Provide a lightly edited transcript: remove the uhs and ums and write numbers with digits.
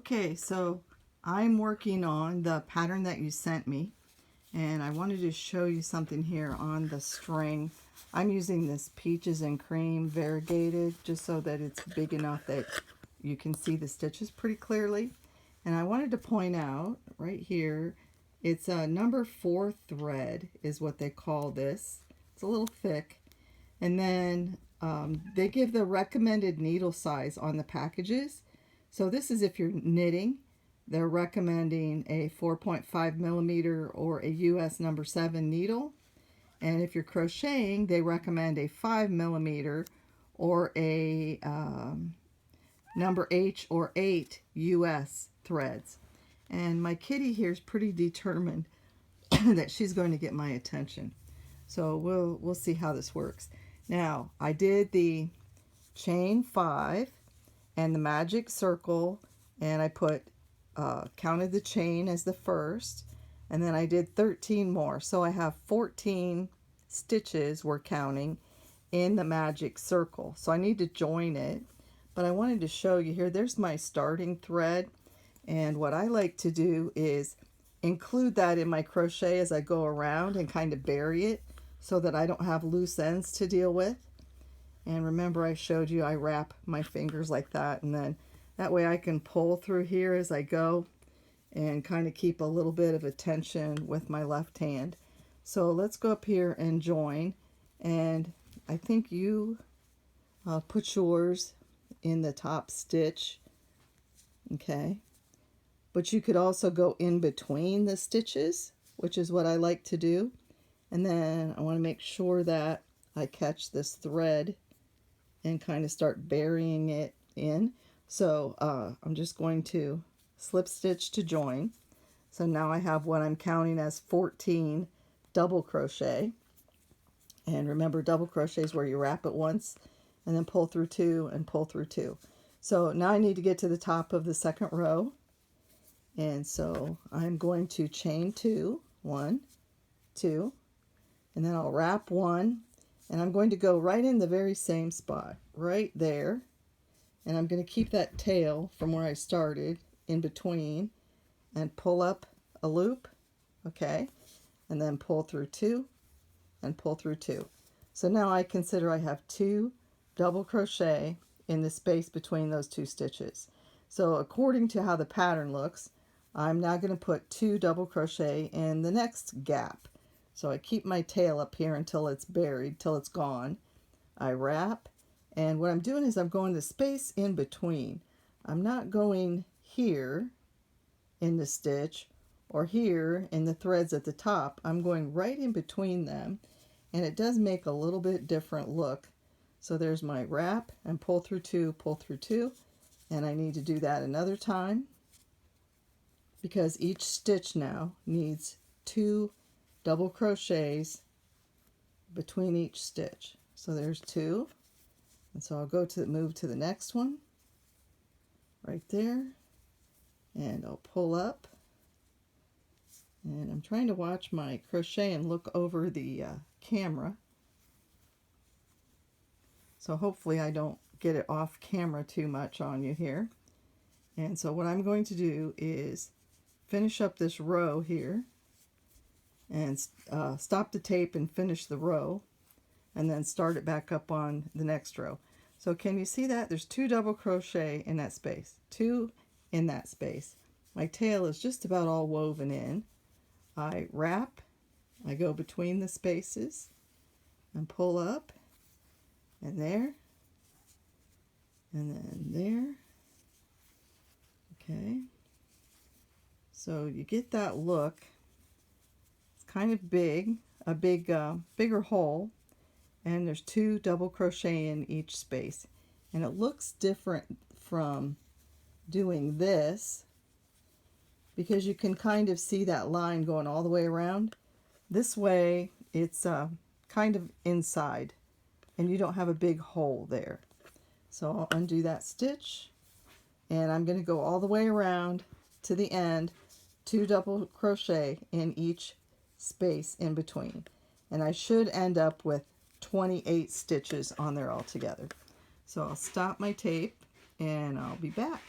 Okay, so I'm working on the pattern that you sent me, and I wanted to show you something here on the string. I'm using this Peaches and Cream variegated just so that it's big enough that you can see the stitches pretty clearly. And I wanted to point out right here, it's a number 4 thread is what they call this. It's a little thick. And then they give the recommended needle size on the packages. So this is if you're knitting. They're recommending a 4.5 millimeter or a US number 7 needle. And if you're crocheting, they recommend a 5 millimeter or a number H or 8 US threads. And my kitty here is pretty determined that she's going to get my attention. So we'll see how this works. Now, I did the chain 5 and the magic circle, and I put counted the chain as the first, and then I did 13 more. So I have 14 stitches we're counting in the magic circle. So I need to join it, but I wanted to show you here. There's my starting thread, and what I like to do is include that in my crochet as I go around and kind of bury it so that I don't have loose ends to deal with. And remember, I showed you I wrap my fingers like that, and then that way I can pull through here as I go and kind of keep a little bit of a tension with my left hand. So let's go up here and join, and I think you put yours in the top stitch, okay? But you could also go in between the stitches, which is what I like to do. And then I want to make sure that I catch this thread and kind of start burying it in. So I'm just going to slip stitch to join. So now I have what I'm counting as 14 double crochet. And remember, double crochet is where you wrap it once and then pull through 2 and pull through 2. So now I need to get to the top of the second row. And so I'm going to chain 2, 1, 2, and then I'll wrap 1, and I'm going to go right in the very same spot, right there. And I'm going to keep that tail from where I started in between and pull up a loop, okay? And then pull through 2 and pull through 2. So now I consider I have 2 double crochet in the space between those 2 stitches. So according to how the pattern looks, I'm now going to put 2 double crochet in the next gap. So I keep my tail up here until it's buried, till it's gone. I wrap, and what I'm doing is I'm going the space in between. I'm not going here in the stitch or here in the threads at the top. I'm going right in between them, and it does make a little bit different look. So there's my wrap and pull through 2, pull through 2, and I need to do that another time because each stitch now needs 2 double crochets between each stitch. So there's 2, and so I'll go to move to the next one right there, and I'll pull up, and I'm trying to watch my crochet and look over the camera, so hopefully I don't get it off camera too much on you here. And so what I'm going to do is finish up this row here and stop the tape and finish the row, and then start it back up on the next row. So can you see that? There's 2 double crochet in that space, 2 in that space. My tail is just about all woven in. I wrap, I go between the spaces and pull up, and there, and then there. Okay, so you get that look. Kind of big, a bigger hole, and there's 2 double crochet in each space, and it looks different from doing this because you can kind of see that line going all the way around. This way it's kind of inside and you don't have a big hole there. So I'll undo that stitch, and I'm going to go all the way around to the end, 2 double crochet in each space in between, and I should end up with 28 stitches on there altogether. So I'll stop my tape and I'll be back.